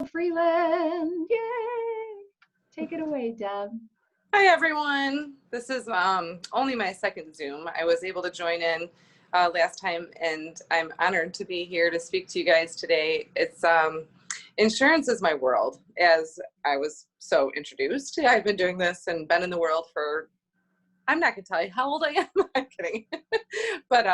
Freeland. Yay! Take it away, Deb. Hi, everyone. This is only my second Zoom. I was able to join in last time, and I'm honored to be here to speak to you guys today. It's insurance is my world, as I was so introduced. I've been doing this and been in the world for, I'm not going to tell you how old I am. I'm kidding. but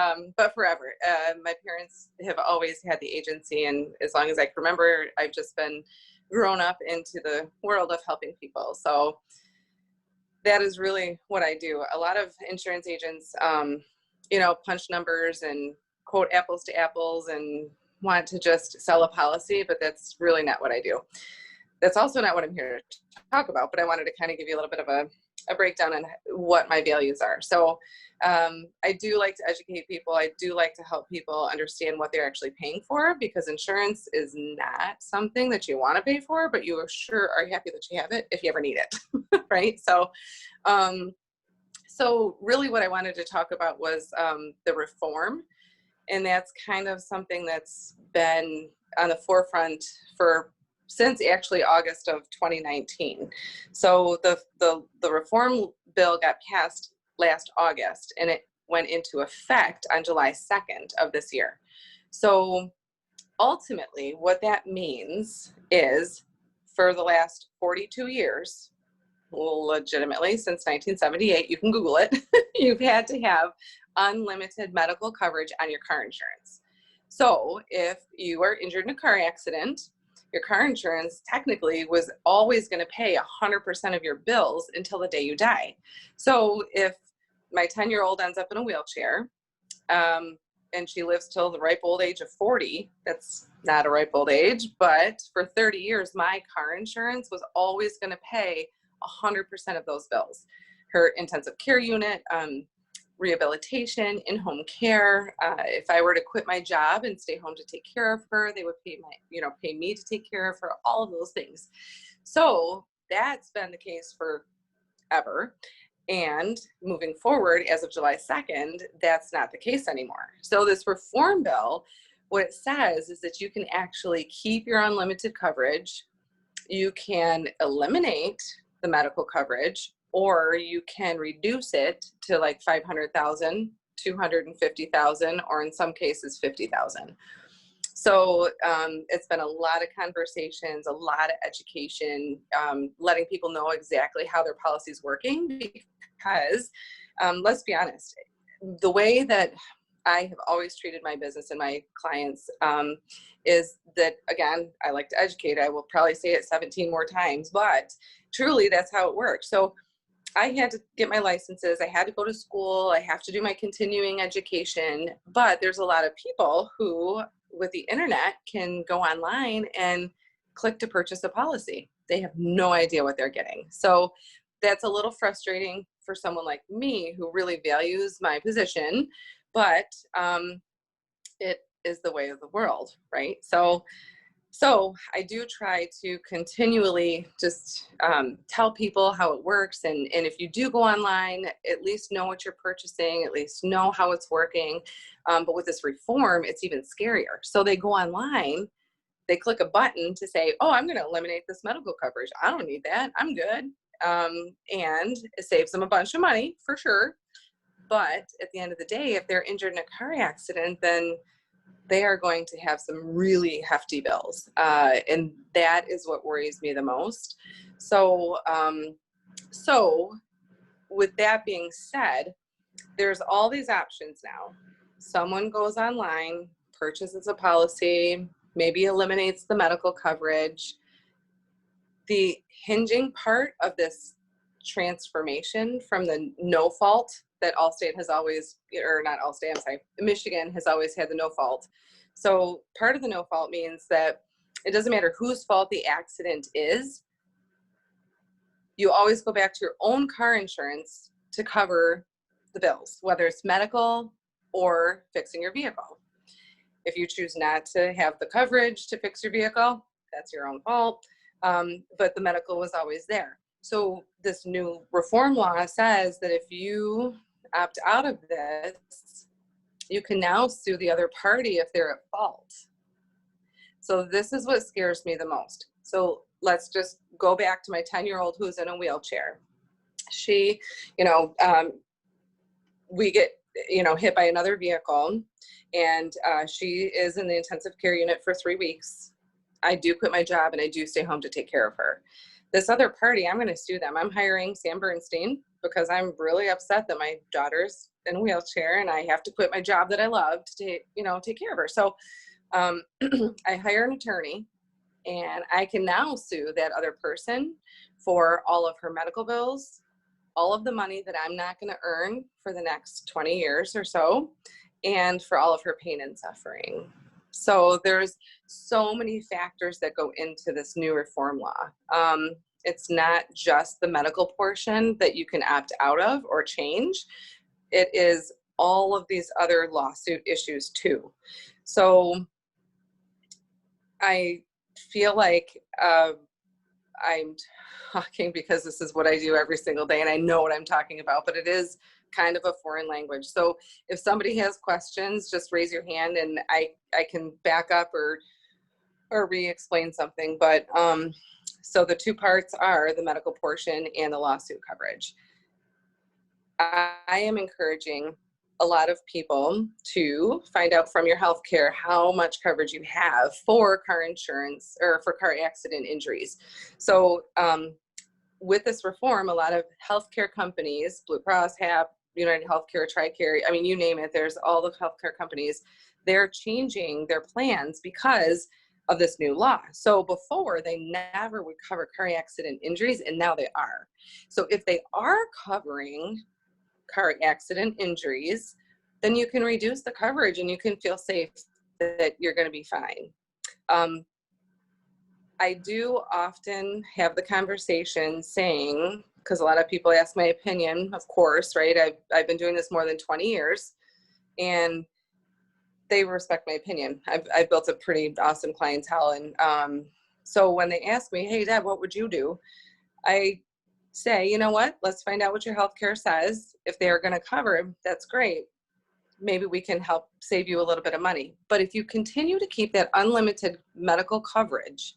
forever. My parents have always had the agency, and as long as I can remember, I've just been grown up into the world of helping people. So that is really what I do. A lot of insurance agents, punch numbers and quote apples to apples and want to just sell a policy, but that's really not what I do. That's also not what I'm here to talk about, but I wanted to kind of give you a little bit of a breakdown on what my values are. So I do like to educate people. I do like to help people understand what they're actually paying for, because insurance is not something that you want to pay for, but you sure are happy that you have it if you ever need it, right? So really what I wanted to talk about was the reform, and that's kind of something that's been on the forefront since actually August of 2019. So the reform bill got passed last August, and it went into effect on July 2nd of this year. So ultimately what that means is, for the last 42 years, legitimately since 1978, you can Google it, you've had to have unlimited medical coverage on your car insurance. So if you were injured in a car accident, your car insurance technically was always going to pay 100% of your bills until the day you die. So if my 10-year-old ends up in a wheelchair, and she lives till the ripe old age of 40, that's not a ripe old age, but for 30 years, my car insurance was always going to pay 100% of those bills. Her intensive care unit, rehabilitation, in-home care. If I were to quit my job and stay home to take care of her, they would pay me to take care of her, all of those things. So that's been the case forever. And moving forward, as of July 2nd, that's not the case anymore. So this reform bill, what it says is that you can actually keep your unlimited coverage. You can eliminate the medical coverage, or you can reduce it to like 500,000, 250,000, or in some cases 50,000. So it's been a lot of conversations, a lot of education, letting people know exactly how their policy is working, because let's be honest, the way that I have always treated my business and my clients is that, again, I like to educate. I will probably say it 17 more times, but truly that's how it works. So I had to get my licenses. I had to go to school. I have to do my continuing education. But there's a lot of people who, with the internet, can go online and click to purchase a policy. They have no idea what they're getting. So that's a little frustrating for someone like me who really values my position, but it is the way of the world, right? So I do try to continually just tell people how it works. And if you do go online, at least know what you're purchasing, at least know how it's working. But with this reform, it's even scarier. So they go online, they click a button to say, oh, I'm going to eliminate this medical coverage. I don't need that. I'm good. And it saves them a bunch of money for sure. But at the end of the day, if they're injured in a car accident, then they are going to have some really hefty bills. And that is what worries me the most. So with that being said, there's all these options now. Someone goes online, purchases a policy, maybe eliminates the medical coverage. The hinging part of this transformation from the no fault that Allstate has always, or not Allstate, I'm sorry, Michigan has always had the no fault. So part of the no fault means that it doesn't matter whose fault the accident is, you always go back to your own car insurance to cover the bills, whether it's medical or fixing your vehicle. If you choose not to have the coverage to fix your vehicle, that's your own fault. But the medical was always there. So this new reform law says that if you opt out of this, you can now sue the other party if they're at fault. So this is what scares me the most. So let's just go back to my 10-year-old who's in a wheelchair. She, we get, hit by another vehicle, and she is in the intensive care unit for 3 weeks. I do quit my job and I do stay home to take care of her. This other party, I'm going to sue them. I'm hiring Sam Bernstein because I'm really upset that my daughter's in a wheelchair and I have to quit my job that I love to take care of her. So I hire an attorney, and I can now sue that other person for all of her medical bills, all of the money that I'm not going to earn for the next 20 years or so, and for all of her pain and suffering. So there's so many factors that go into this new reform law. It's not just the medical portion that you can opt out of or change. It is all of these other lawsuit issues too. So I feel like I'm talking because this is what I do every single day and I know what I'm talking about, but it is kind of a foreign language. So if somebody has questions, just raise your hand and I can back up or re-explain something. But so the two parts are the medical portion and the lawsuit coverage. I am encouraging a lot of people to find out from your healthcare how much coverage you have for car insurance or for car accident injuries. So with this reform, a lot of healthcare companies, Blue Cross, HAP, United Healthcare, TRICARE, I mean, you name it, there's all the healthcare companies, they're changing their plans because of this new law. So before, they never would cover car accident injuries, and now they are. So if they are covering car accident injuries, then you can reduce the coverage and you can feel safe that you're going to be fine. I do often have the conversation saying, because a lot of people ask my opinion, of course, right? I've been doing this more than 20 years and they respect my opinion. I've built a pretty awesome clientele. And so when they ask me, hey, Deb, what would you do? I say, you know what, let's find out what your healthcare says. If they are going to cover, that's great. Maybe we can help save you a little bit of money. But if you continue to keep that unlimited medical coverage,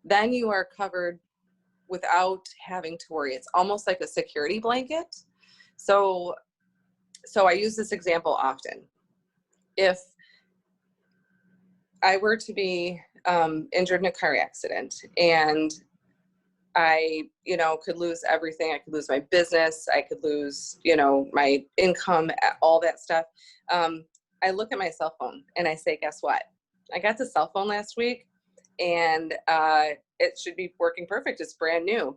then you are covered without having to worry. It's almost like a security blanket. So I use this example often. If I were to be injured in a car accident and I, could lose everything. I could lose my business. I could lose, my income, all that stuff. I look at my cell phone and I say, guess what? I got the cell phone last week and it should be working perfect. It's brand new.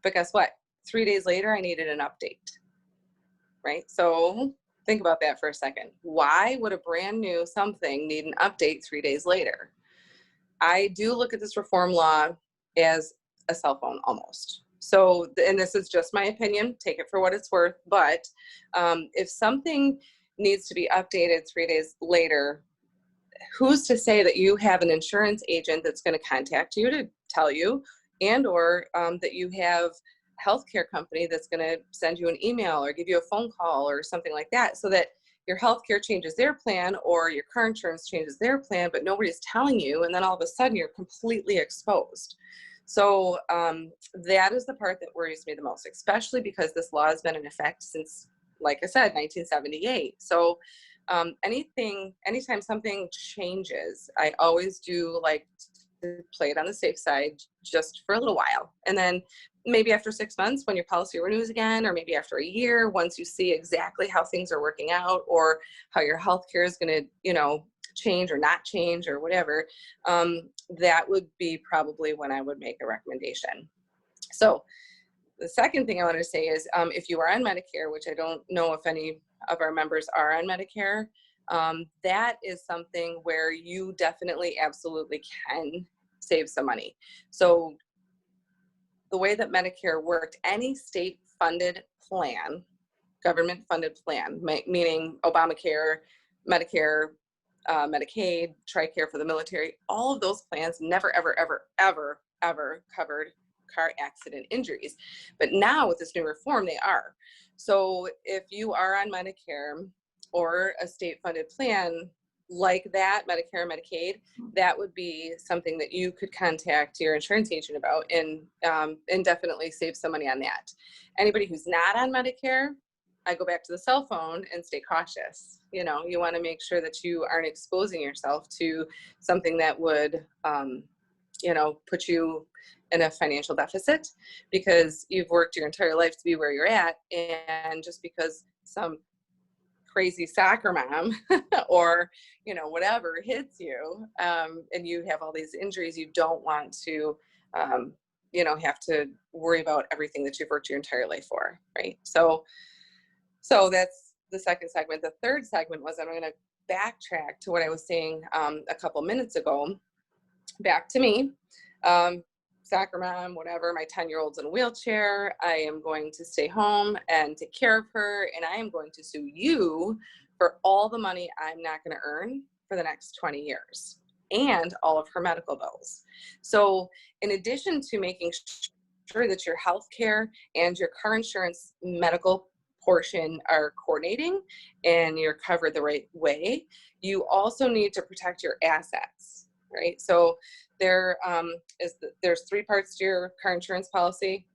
But guess what? 3 days later, I needed an update, right? So think about that for a second. Why would a brand new something need an update 3 days later? I do look at this reform law as a cell phone almost. So, and this is just my opinion, take it for what it's worth, but if something needs to be updated 3 days later, who's to say that you have an insurance agent that's going to contact you to tell you, and or that you have a healthcare company that's going to send you an email or give you a phone call or something like that, so that your healthcare changes their plan or your car insurance changes their plan, but nobody's telling you, and then all of a sudden you're completely exposed. So that is the part that worries me the most, especially because this law has been in effect since, like I said, 1978. So anytime something changes, I always do like to play it on the safe side just for a little while. And then maybe after 6 months when your policy renews again, or maybe after a year, once you see exactly how things are working out or how your healthcare is going to, change or not change or whatever, that would be probably when I would make a recommendation. So the second thing I want to say is if you are on Medicare, which I don't know if any of our members are on Medicare, that is something where you definitely absolutely can save some money. So the way that Medicare worked, any state-funded plan, government-funded plan, meaning Obamacare, Medicare, Medicaid, TRICARE for the military, all of those plans never, ever, ever, ever, ever covered car accident injuries. But now with this new reform, they are. So if you are on Medicare or a state-funded plan, like that, Medicare and Medicaid, that would be something that you could contact your insurance agent about and definitely save some money on that. Anybody who's not on Medicare, I go back to the cell phone and stay cautious. You know, you want to make sure that you aren't exposing yourself to something that would, you know, put you in a financial deficit because you've worked your entire life to be where you're at. And just because some crazy soccer mom or, you know, whatever hits you, and you have all these injuries, you don't want to, you know, have to worry about everything that you've worked your entire life for, right? So that's the second segment. The third segment was, I'm going to backtrack to what I was saying a couple minutes ago, back to me. Soccer mom, whatever, my 10-year-old's in a wheelchair. I am going to stay home and take care of her, and I am going to sue you for all the money I'm not going to earn for the next 20 years and all of her medical bills. So in addition to making sure that your health care and your car insurance medical portion are coordinating and you're covered the right way, you also need to protect your assets, right? So there's three parts to your car insurance policy: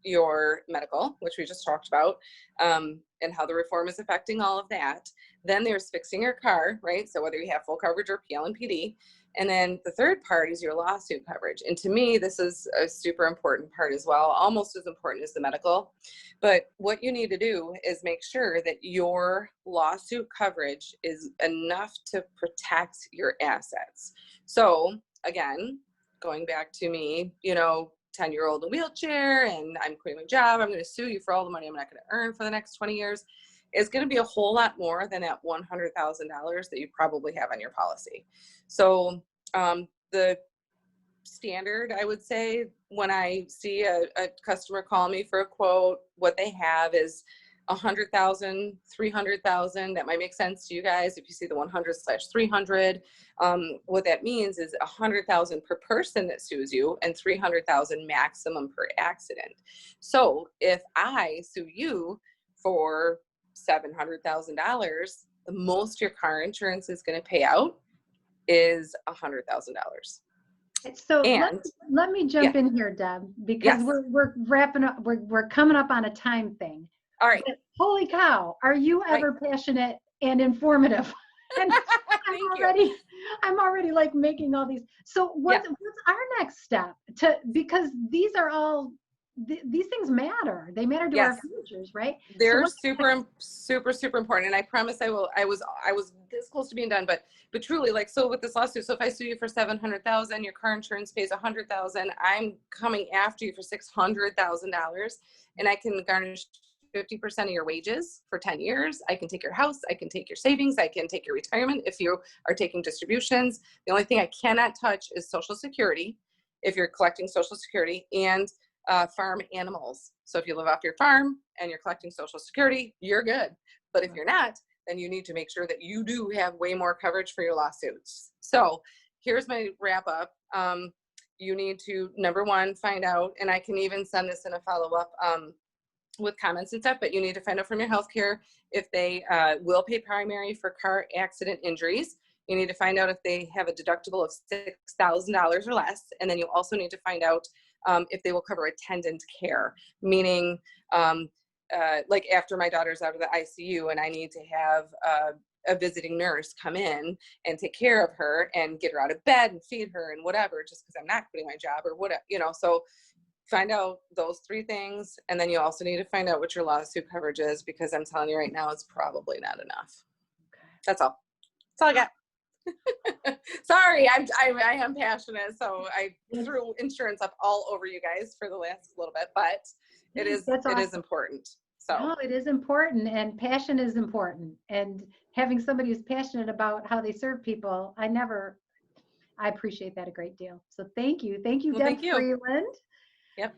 your medical, which we just talked about, and how the reform is affecting all of that. Then there's fixing your car, right? So whether you have full coverage or PL and PD. And then the third part is your lawsuit coverage. And to me, this is a super important part as well, almost as important as the medical. But what you need to do is make sure that your lawsuit coverage is enough to protect your assets. So again, going back to me, you know, 10-year-old in a wheelchair and I'm quitting my job, I'm going to sue you for all the money I'm not going to earn for the next 20 years. It's going to be a whole lot more than that $100,000 that you probably have on your policy. So the standard, I would say, when I see a customer call me for a quote, what they have is 100,000, 300,000. That might make sense to you guys if you see the 100/300. What that means is 100,000 per person that sues you and 300,000 maximum per accident. So if I sue you for $700,000, the most your car insurance is going to pay out is $100,000. So And let me jump in here, Deb, because we're wrapping up. We're coming up on a time thing. All right. But holy cow, are you ever passionate and informative? And I'm already like making all these. So what's our next step? Because these are all these things matter. They matter to our futures, right? They're super important. And I promise I will. I was this close to being done, but truly, like, so with this lawsuit, so if I sue you for $700,000, your car insurance pays $100,000. I'm coming after you for $600,000, and I can garnish 50% of your wages for 10 years. I can take your house. I can take your savings. I can take your retirement if you are taking distributions. The only thing I cannot touch is Social Security if you're collecting Social Security, and farm animals. So if you live off your farm and you're collecting Social Security, you're good. But if you're not, then you need to make sure that you do have way more coverage for your lawsuits. So here's my wrap up. You need to, number one, find out, and I can even send this in a follow-up with comments and stuff, but you need to find out from your healthcare if they will pay primary for car accident injuries. You need to find out if they have a deductible of $6,000 or less. And then you also need to find out if they will cover attendant care, meaning like after my daughter's out of the ICU and I need to have a visiting nurse come in and take care of her and get her out of bed and feed her and whatever, just because I'm not quitting my job or whatever, you know. So find out those three things. And then you also need to find out what your lawsuit coverage is, because I'm telling you right now, it's probably not enough. Okay. That's all I got. Sorry, I am passionate, so I threw insurance up all over you guys for the last little bit, but it is important. So no, it is important, and passion is important, and having somebody who's passionate about how they serve people, I appreciate that a great deal. So thank you, Deb Freeland. Yep.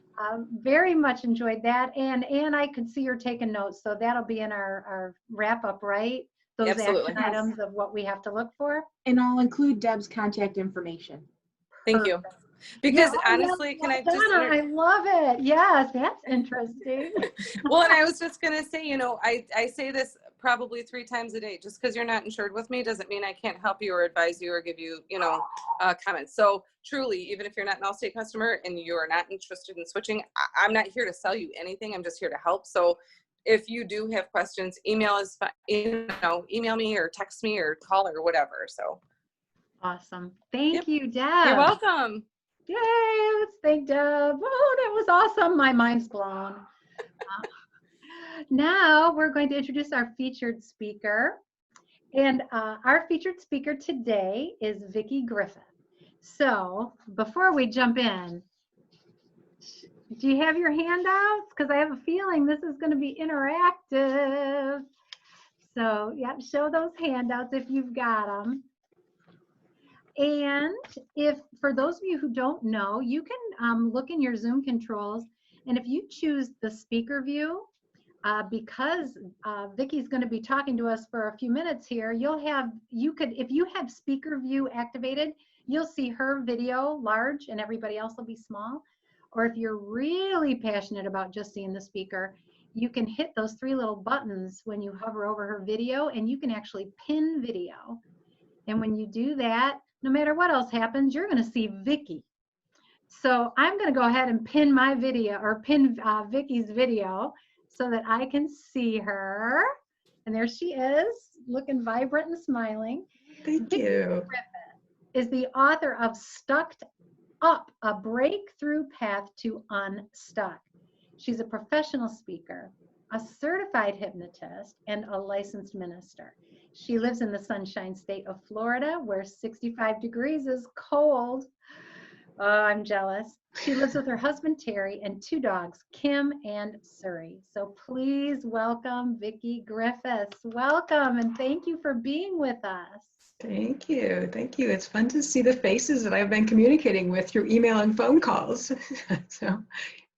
Very much enjoyed that, and I could see her taking notes, so that'll be in our wrap up, right? Those action items of what we have to look for. And I'll include Deb's contact information. Thank you. Because honestly, can I just... I love it. Yes, that's interesting. Well, and I was just going to say, you know, I say this probably 3 times a day. Just because you're not insured with me doesn't mean I can't help you or advise you or give you, comments. So truly, even if you're not an Allstate customer and you're not interested in switching, I'm not here to sell you anything. I'm just here to help. So if you do have questions, email me or text me or call or whatever. So awesome. Thank Yep. you, Deb. You're welcome. Yay, let's thank Deb. Oh, that was awesome. My mind's blown. Now we're going to introduce our featured speaker. And our featured speaker today is Vickie Griffith. So before we jump in, do you have your handouts? Because I have a feeling this is going to be interactive. So yeah, show those handouts if you've got them. And if, for those of you who don't know, you can look in your Zoom controls, and if you choose the speaker view, because Vickie's going to be talking to us for a few minutes here, if you have speaker view activated, you'll see her video large and everybody else will be small. Or if you're really passionate about just seeing the speaker, you can hit those 3 little buttons when you hover over her video, and you can actually pin video. And when you do that, no matter what else happens, you're going to see Vickie. So I'm going to go ahead and pin my video, or pin Vickie's video, so that I can see her. And there she is, looking vibrant and smiling. Thank Vickie you. Griffith is the author of Stuck Up, A Breakthrough Path to Unstuck. She's a professional speaker, a certified hypnotist, and a licensed minister. She lives in the Sunshine State of Florida, where 65 degrees is cold. Oh, I'm jealous. She lives with her husband, Terry, and 2 dogs, Kim and Surrey. So please welcome Vickie Griffiths. Welcome, and thank you for being with us. Thank you. Thank you. It's fun to see the faces that I've been communicating with through email and phone calls. So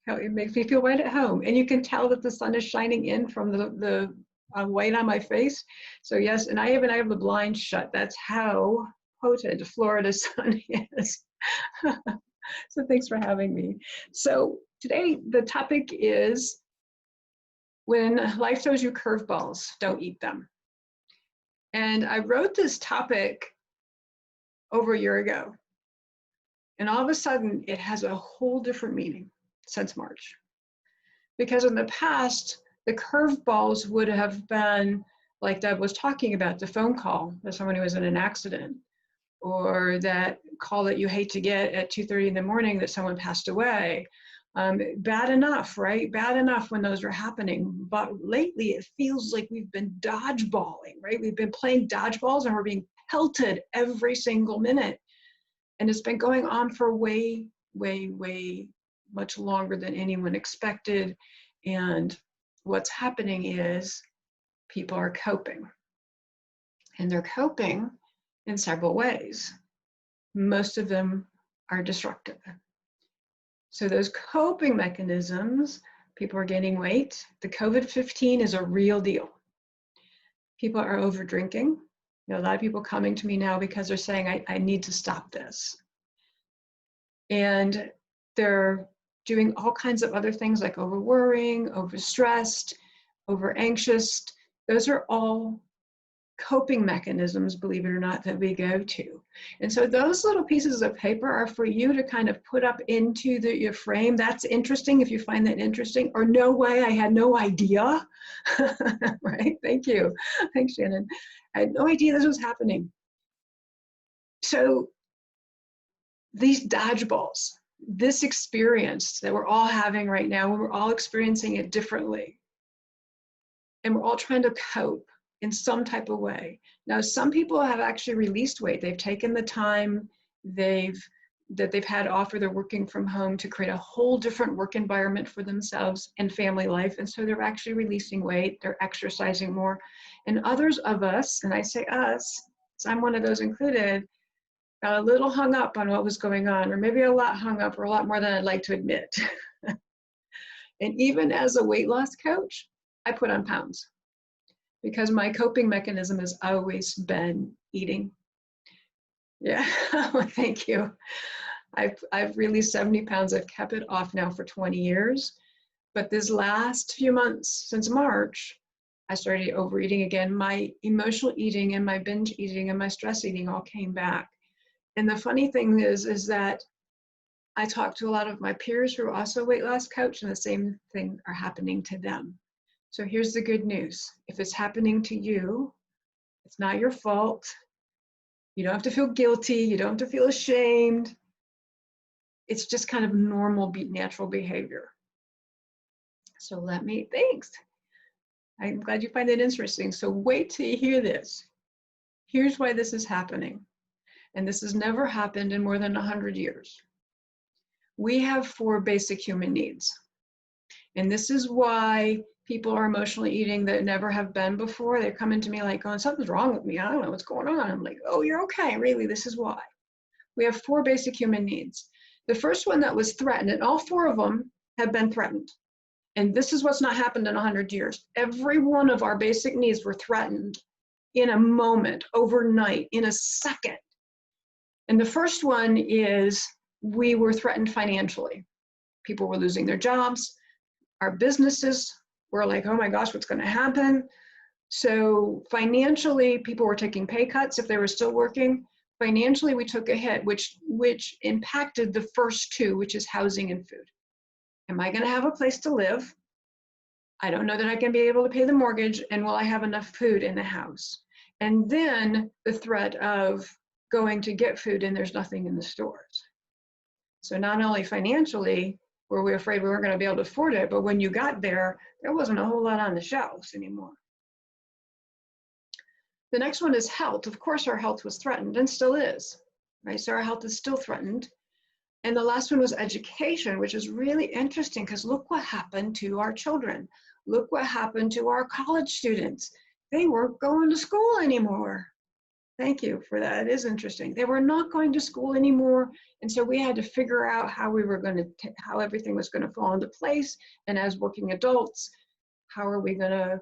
it makes me feel right at home. And you can tell that the sun is shining in from the white on my face. So yes, and I have the blinds shut. That's how potent Florida's sun is. So thanks for having me. So today the topic is when life throws you curveballs, don't eat them. And I wrote this topic over a year ago. And all of a sudden it has a whole different meaning since March. Because in the past, the curveballs would have been like Deb was talking about, the phone call that someone who was in an accident, or that call that you hate to get at 2:30 in the morning that someone passed away. Bad enough, right? Bad enough when those were happening. But lately it feels like we've been dodgeballing, right? We've been playing dodgeballs and we're being pelted every single minute. And it's been going on for way, way, way much longer than anyone expected. And what's happening is people are coping. And they're coping in several ways. Most of them are destructive. So those coping mechanisms, people are gaining weight. The COVID-15 is a real deal. People are over drinking. A lot of people coming to me now because they're saying, I need to stop this. And they're doing all kinds of other things like over worrying, over stressed, over anxious. Those are all coping mechanisms, believe it or not, that we go to. And so those little pieces of paper are for you to kind of put up into your frame. That's interesting if you find that interesting, or no way, I had no idea. Right? Thank you. Thanks, Shannon. I had no idea this was happening. So these dodgeballs, this experience that we're all having right now, we're all experiencing it differently. And we're all trying to cope in some type of way. Now, some people have actually released weight. They've taken the time that they've had off, or they're working from home to create a whole different work environment for themselves and family life. And so they're actually releasing weight, they're exercising more. And others of us, and I say us, so I'm one of those included, got a little hung up on what was going on, or maybe a lot hung up, or a lot more than I'd like to admit. And even as a weight loss coach, I put on pounds, because my coping mechanism has always been eating. Yeah, thank you. I've released 70 pounds. I've kept it off now for 20 years. But this last few months, since March, I started overeating again. My emotional eating and my binge eating and my stress eating all came back. And the funny thing is that I talked to a lot of my peers who are also weight loss coach, and the same thing are happening to them. So here's the good news. If it's happening to you, it's not your fault. You don't have to feel guilty. You don't have to feel ashamed. It's just kind of normal, natural behavior. So thanks. I'm glad you find it interesting. So wait till you hear this. Here's why this is happening. And this has never happened in more than 100 years. We have 4 basic human needs. And this is why people are emotionally eating that never have been before. They're coming to me like, oh, something's wrong with me. I don't know what's going on. I'm like, oh, you're okay. Really, this is why. We have 4 basic human needs. The first one that was threatened, and all 4 of them have been threatened. And this is what's not happened in 100 years. Every one of our basic needs were threatened in a moment, overnight, in a second. And the first one is we were threatened financially. People were losing their jobs. Our businesses were like, oh my gosh, what's going to happen? So financially, people were taking pay cuts if they were still working. Financially, we took a hit, which impacted the first 2, which is housing and food. Am I going to have a place to live? I don't know that I can be able to pay the mortgage, and will I have enough food in the house? And then the threat of going to get food and there's nothing in the stores. So not only financially were we afraid we weren't going to be able to afford it, but when you got there, there wasn't a whole lot on the shelves anymore. The next one is health. Of course, our health was threatened and still is, right? So our health is still threatened. And the last one was education, which is really interesting because look what happened to our children. Look what happened to our college students. They weren't going to school anymore. Thank you for that. It is interesting. They were not going to school anymore. And so we had to figure out how we were going to, how everything was going to fall into place. And as working adults, how are we going to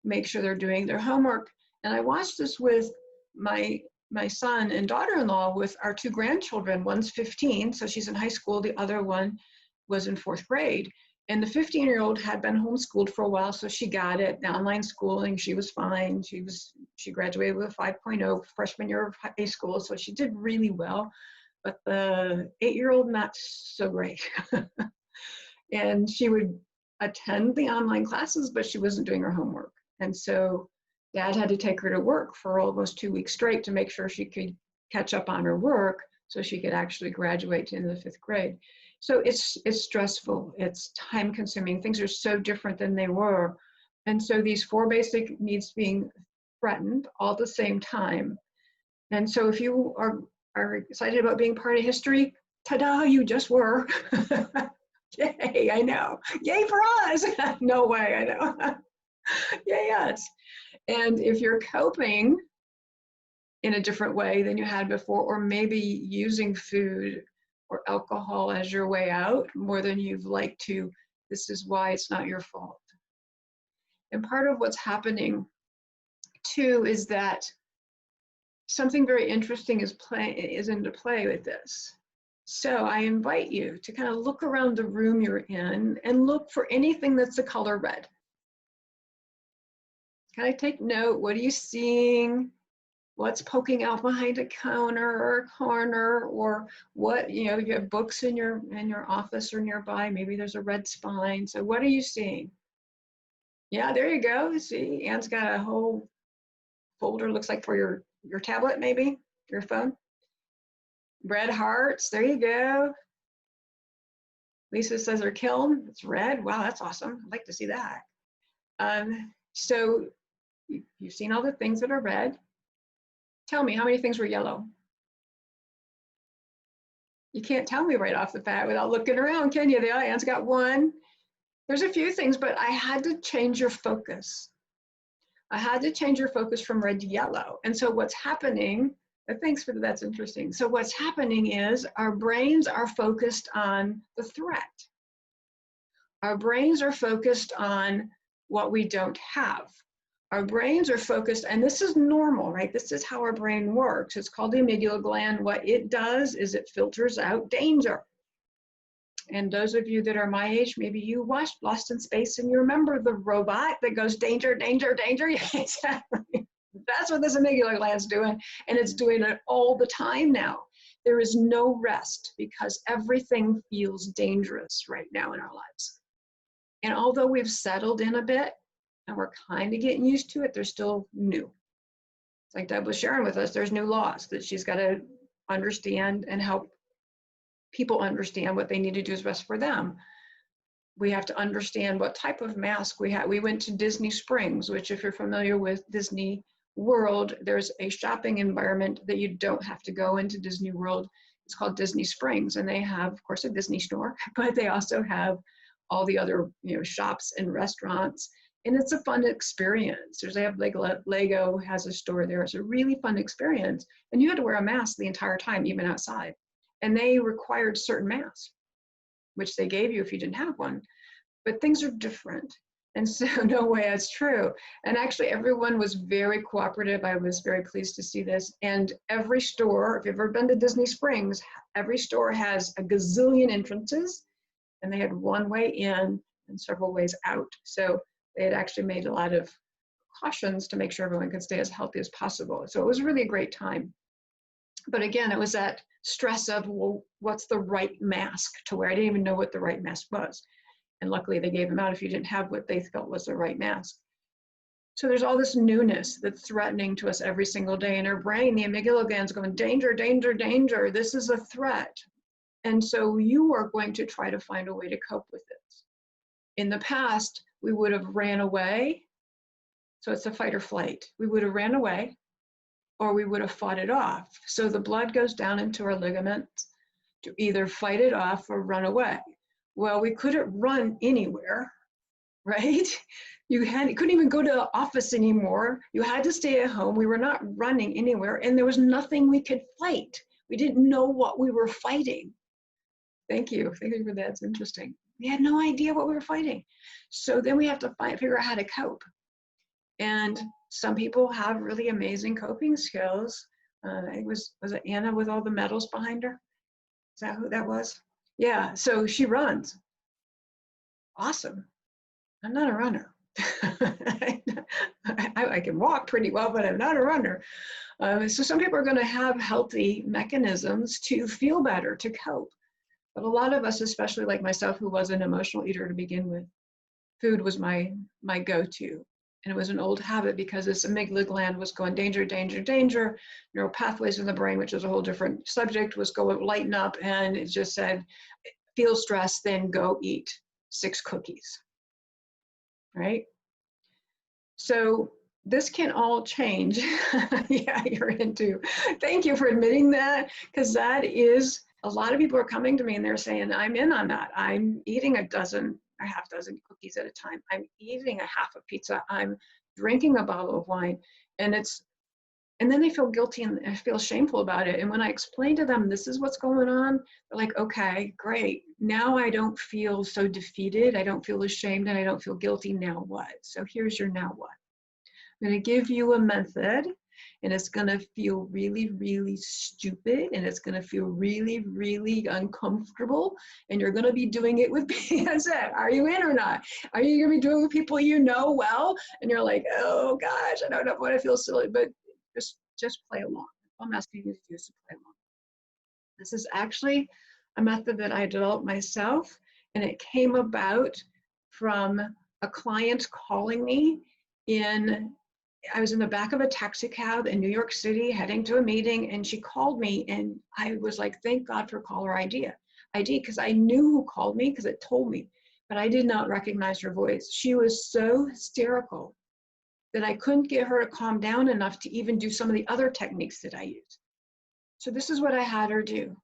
make sure they're doing their homework? And I watched this with my son and daughter-in-law with our 2 grandchildren. One's 15, so she's in high school. The other one was in 4th grade. And the 15-year-old had been homeschooled for a while, so she got it. The online schooling, she was fine. She graduated with a 5.0 freshman year of high school, so she did really well. But the 8-year-old, not so great. And she would attend the online classes, but she wasn't doing her homework. And so Dad had to take her to work for almost 2 weeks straight to make sure she could catch up on her work so she could actually graduate to the 5th grade. So it's stressful, it's time consuming. Things are so different than they were. And so these 4 basic needs being threatened all at the same time. And so if you are excited about being part of history, ta-da, you just were. Yay, I know. Yay for us. No way, I know. Yay, us. And if you're coping in a different way than you had before, or maybe using food or alcohol as your way out more than you've liked to, this is why it's not your fault. And part of what's happening too is that something very interesting is into play with this. So I invite you to kind of look around the room you're in and look for anything that's the color red. Kind of take note, what are you seeing? What's poking out behind a counter or a corner, or what, you have books in your office or nearby, maybe there's a red spine. So what are you seeing? Yeah, there you go. See, Anne's got a whole folder, looks like for your tablet, maybe, your phone. Red hearts, there you go. Lisa says her kiln, it's red. Wow, that's awesome. I'd like to see that. So you've seen all the things that are red. Tell me, how many things were yellow? You can't tell me right off the bat without looking around, can you? Anne's got 1. There's a few things, but I had to change your focus. I had to change your focus from red to yellow. And so what's happening, thanks for that, that's interesting. So what's happening is our brains are focused on the threat. Our brains are focused on what we don't have. Our brains are focused, and this is normal, right? This is how our brain works. It's called the amygdala gland. What it does is it filters out danger. And those of you that are my age, maybe you watched Lost in Space and you remember the robot that goes danger, danger, danger. Yeah, exactly. That's what this amygdala gland's doing, and it's doing it all the time now. There is no rest because everything feels dangerous right now in our lives. And although we've settled in a bit and we're kind of getting used to it, there's still new. It's like Deb was sharing with us, there's new laws that she's got to understand and help people understand what they need to do is best for them. We have to understand what type of mask we have. We went to Disney Springs, which if you're familiar with Disney World, there's a shopping environment that you don't have to go into Disney World. It's called Disney Springs, and they have, of course, a Disney store, but they also have all the other, shops and restaurants, and it's a fun experience. They have Lego has a store there. It's a really fun experience, and you had to wear a mask the entire time, even outside. And they required certain masks, which they gave you if you didn't have one. But things are different. And so, no way, that's true. And actually, everyone was very cooperative. I was very pleased to see this. And every store, if you've ever been to Disney Springs, every store has a gazillion entrances. And they had one way in and several ways out. So they had actually made a lot of precautions to make sure everyone could stay as healthy as possible. So it was really a great time. But again, it was that stress of, well, what's the right mask to wear? I didn't even know what the right mask was. And luckily they gave them out if you didn't have what they felt was the right mask. So there's all this newness that's threatening to us every single day. In our brain, the amygdala gland's going, danger, danger, danger. This is a threat. And so you are going to try to find a way to cope with it. In the past, we would have ran away. So it's a fight or flight. We would have ran away, or we would have fought it off. So the blood goes down into our ligaments to either fight it off or run away. Well, we couldn't run anywhere, right? You couldn't even go to the office anymore. You had to stay at home. We were not running anywhere, and there was nothing we could fight. We didn't know what we were fighting. Thank you for that. It's interesting. We had no idea what we were fighting. So then we have to figure out how to cope. And some people have really amazing coping skills. Was it Anna with all the medals behind her? Is that who that was? Yeah, so she runs. Awesome. I'm not a runner. I can walk pretty well, but I'm not a runner. So some people are going to have healthy mechanisms to feel better, to cope. But a lot of us, especially like myself, who was an emotional eater to begin with, food was my go-to. And it was an old habit because this amygdala gland was going danger, danger, danger. Neural pathways in the brain, which is a whole different subject, was going lighten up, and it just said, feel stress, then go eat 6 cookies, right? So this can all change. Yeah, you're into. Thank you for admitting that, because that is, a lot of people are coming to me and they're saying, I'm in on that. I'm eating a half dozen cookies at a time. I'm eating a half a pizza. I'm drinking a bottle of wine. And then they feel guilty and feel shameful about it. And when I explain to them, this is what's going on, they're like, okay, great. Now I don't feel so defeated. I don't feel ashamed, and I don't feel guilty. Now what? So here's your now what. I'm going to give you a method, and it's going to feel really, really stupid, and it's going to feel really, really uncomfortable, and you're going to be doing it with me. That's it. Are you in or not? Are you going to be doing it with people you know well? And you're like, oh gosh, I don't know what I feel silly, but just play along. All I'm asking you to do is to play along. This is actually a method that I developed myself, and it came about from a client calling me I was in the back of a taxi cab in New York City heading to a meeting, and she called me, and I was like, thank God for caller ID, because I knew who called me because it told me, but I did not recognize her voice. She was so hysterical that I couldn't get her to calm down enough to even do some of the other techniques that I use. So this is what I had her do.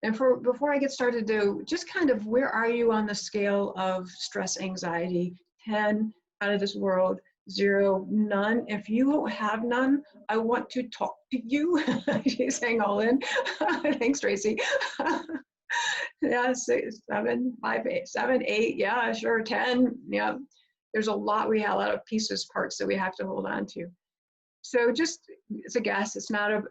And before I get started, though, just kind of where are you on the scale of stress, anxiety? 10 out of this world, 0, none. If you don't have none, I want to talk to you. She's saying all in. Thanks, Tracy. Yeah, 6, 7, 5, 8, 7, 8. Yeah, sure. 10. Yeah. There's a lot. We have a lot of pieces, parts that we have to hold on to. So just, it's a guess. It's not a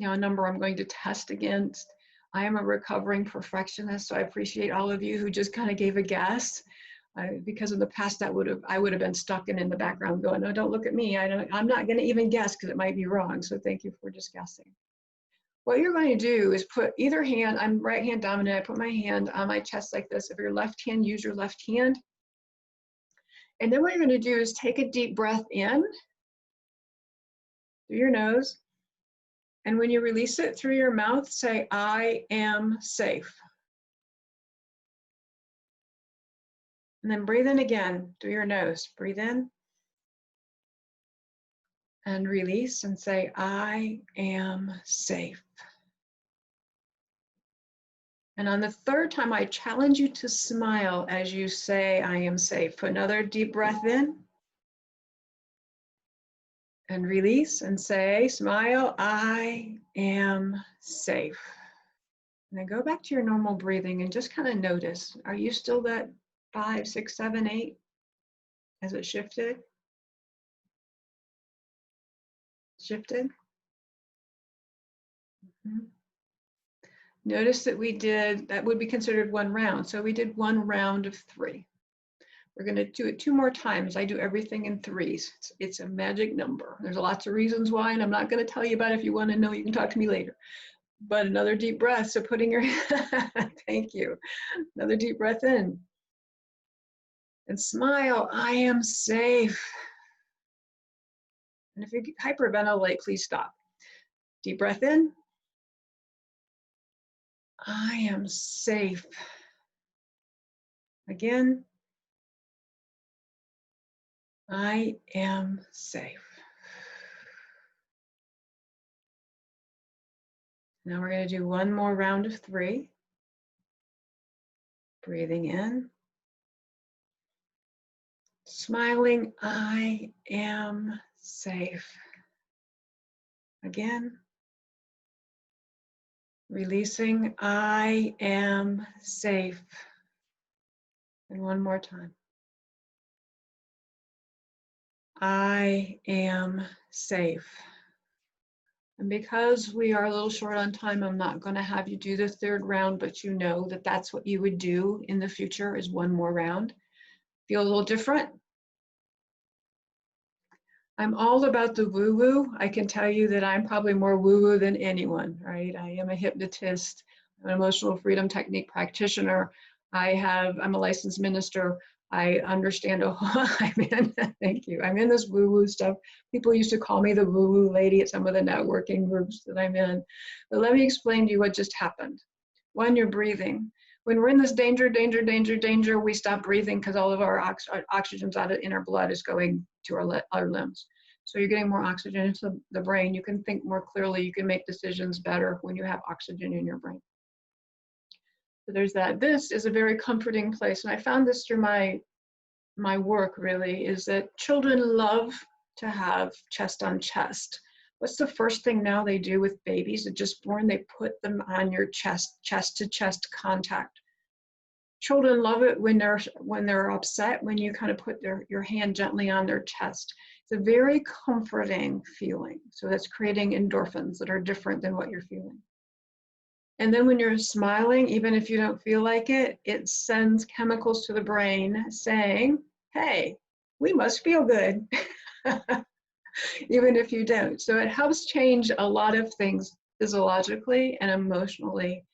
a number I'm going to test against. I am a recovering perfectionist, so I appreciate all of you who just kind of gave a guess. Because in the past, I would have been stuck in the background going, no, don't look at me. I'm not going to even guess because it might be wrong. So thank you for just guessing. What you're going to do is put either hand, I'm right hand dominant, I put my hand on my chest like this. If you're left hand, use your left hand. And then what you're going to do is take a deep breath in through your nose. And when you release it through your mouth, say, I am safe. And then breathe in again through your nose. Breathe in. And release and say, I am safe. And on the third time, I challenge you to smile as you say, I am safe. Put another deep breath in. And release and say, smile, I am safe. And then go back to your normal breathing and just kind of notice, are you still that 5, 6, 7, 8? Has it shifted? Shifted? Mm-hmm. Notice that we did, that would be considered one round. So we did 1 round of 3. We're going to do it 2 more times. I do everything in 3s. It's a magic number. There's lots of reasons why, and I'm not going to tell you about it. If you want to know, you can talk to me later. But another deep breath. So putting your, thank you. Another deep breath in. And smile, I am safe. And if you hyperventilate, please stop. Deep breath in. I am safe. Again. I am safe. Now we're going to do 1 more round of 3. Breathing in. Smiling, I am safe. Again. Releasing, I am safe. And 1 more time. I am safe. And because we are a little short on time, I'm not going to have you do the 3rd round, but you know that that's what you would do in the future is 1 more round. Feel a little different? I'm all about the woo-woo. I can tell you that I'm probably more woo-woo than anyone, right? I am a hypnotist, I'm an emotional freedom technique practitioner. I'm a licensed minister. I understand thank you. I'm in this woo-woo stuff. People used to call me the woo-woo lady at some of the networking groups that I'm in. But let me explain to you what just happened. 1, you're breathing. When we're in this danger, we stop breathing because all of our oxygen's in our blood is going to our limbs. So you're getting more oxygen into the brain. You can think more clearly. You can make decisions better when you have oxygen in your brain. So there's that. This is a very comforting place. And I found this through my work really, is that children love to have chest on chest. What's the first thing now they do with babies that just born? They put them on your chest, chest to chest contact. Children love it when they're upset, when you kind of put your hand gently on their chest. It's a very comforting feeling. So that's creating endorphins that are different than what you're feeling. And then when you're smiling, even if you don't feel like it, it sends chemicals to the brain saying, hey, we must feel good, even if you don't. So it helps change a lot of things physiologically and emotionally,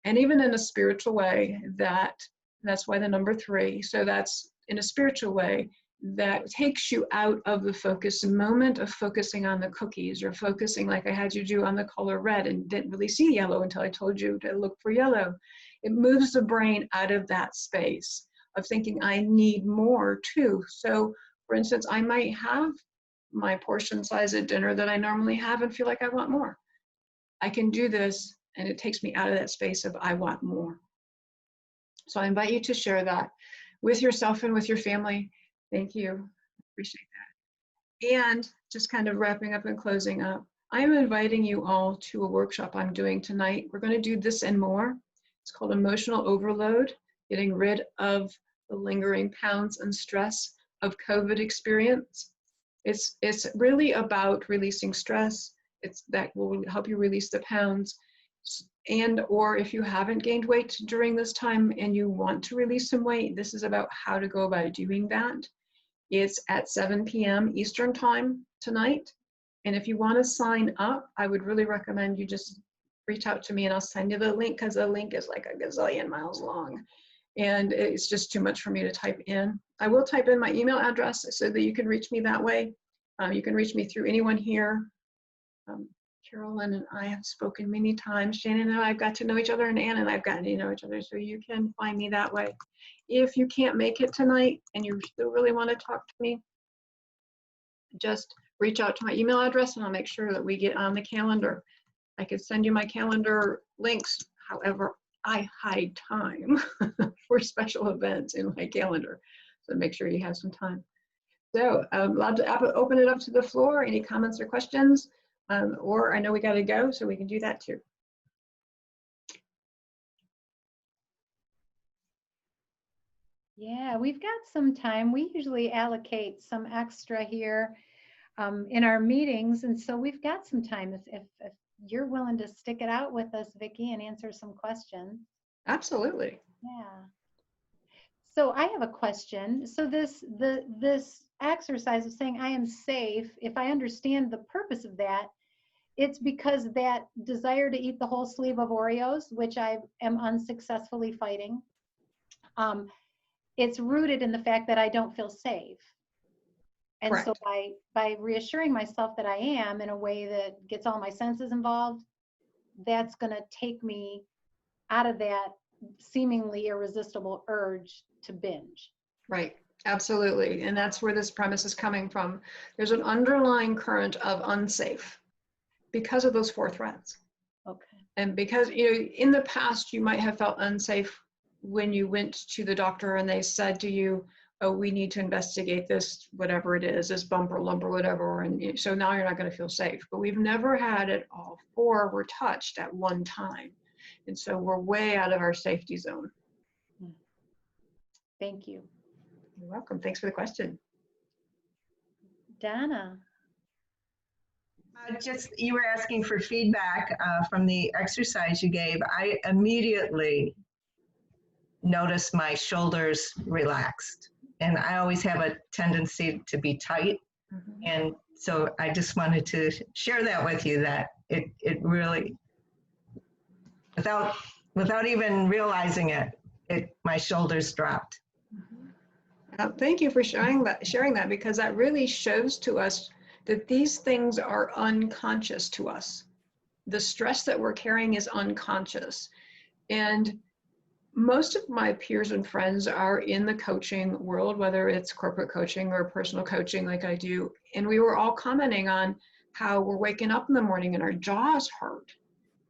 and even in a spiritual way. That's why the number 3. So that's in a spiritual way that takes you out of the focus moment of focusing on the cookies, or focusing like I had you do on the color red and didn't really see yellow until I told you to look for yellow. It moves the brain out of that space of thinking I need more too. So for instance, I might have my portion size at dinner that I normally have and feel like I want more. I can do this and it takes me out of that space of I want more. So I invite you to share that with yourself and with your family. Thank you. Appreciate that. And just kind of wrapping up and closing up, I'm inviting you all to a workshop I'm doing tonight. We're going to do this and more. It's called Emotional Overload, getting rid of the lingering pounds and stress of COVID experience. It's really about releasing stress. That will help you release the pounds. And or if you haven't gained weight during this time and you want to release some weight, this is about how to go about doing that. It's at 7 p.m. Eastern time tonight. And if you want to sign up, I would really recommend you just reach out to me and I'll send you the link, because the link is like a gazillion miles long. And it's just too much for me to type in. I will type in my email address so that you can reach me that way. You can reach me through anyone here. Carolyn and I have spoken many times. Shannon and I have got to know each other, and Ann and I've gotten to know each other, so you can find me that way. If you can't make it tonight and you still really want to talk to me, just reach out to my email address and I'll make sure that we get on the calendar. I could send you my calendar links. However, I hide time for special events in my calendar, so make sure you have some time. So I'm allowed to open it up to the floor. Any comments or questions? Or I know we got to go, so we can do that too. Yeah, we've got some time. We usually allocate some extra here in our meetings, and so we've got some time if you're willing to stick it out with us, Vickie, and answer some questions. Absolutely. Yeah. So I have a question. So this exercise of saying I am safe, if I understand the purpose of that, it's because that desire to eat the whole sleeve of Oreos, which I am unsuccessfully fighting, it's rooted in the fact that I don't feel safe. And Correct. so by reassuring myself that I am in a way that gets all my senses involved, that's going to take me out of that seemingly irresistible urge to binge. Right. Absolutely. And that's where this premise is coming from. There's an underlying current of unsafe because of those 4 threads. Okay. And because, you know, in the past, you might have felt unsafe when you went to the doctor and they said to you, oh, we need to investigate this, whatever it is, this bump or lump or whatever. And so now you're not going to feel safe. But we've never had it all 4 were touched at one time. And so we're way out of our safety zone. Thank you. You're welcome. Thanks for the question. Donna. You were asking for feedback from the exercise you gave. I immediately noticed my shoulders relaxed, and I always have a tendency to be tight. And so I just wanted to share that with you, that it really, without even realizing it, my shoulders dropped. Thank you for sharing that, because that really shows to us that these things are unconscious to us. The stress that we're carrying is unconscious. And most of my peers and friends are in the coaching world, whether it's corporate coaching or personal coaching like I do. And we were all commenting on how we're waking up in the morning and our jaws hurt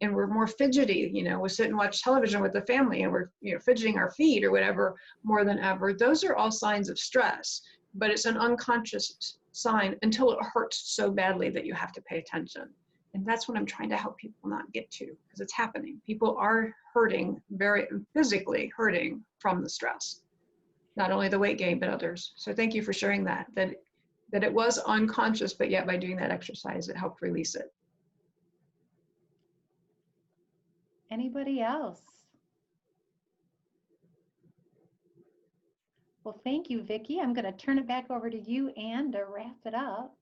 and we're more fidgety. You know, we'll sit and watch television with the family and we're, you know, fidgeting our feet or whatever more than ever. Those are all signs of stress, but it's an unconscious sign until it hurts so badly that you have to pay attention. And that's what I'm trying to help people not get to, because it's happening. People are hurting, very physically hurting from the stress, not only the weight gain, but others. So thank you for sharing that it was unconscious, but yet by doing that exercise, it helped release it. Anybody else? Well, thank you, Vickie. I'm going to turn it back over to you, Ann, to wrap it up.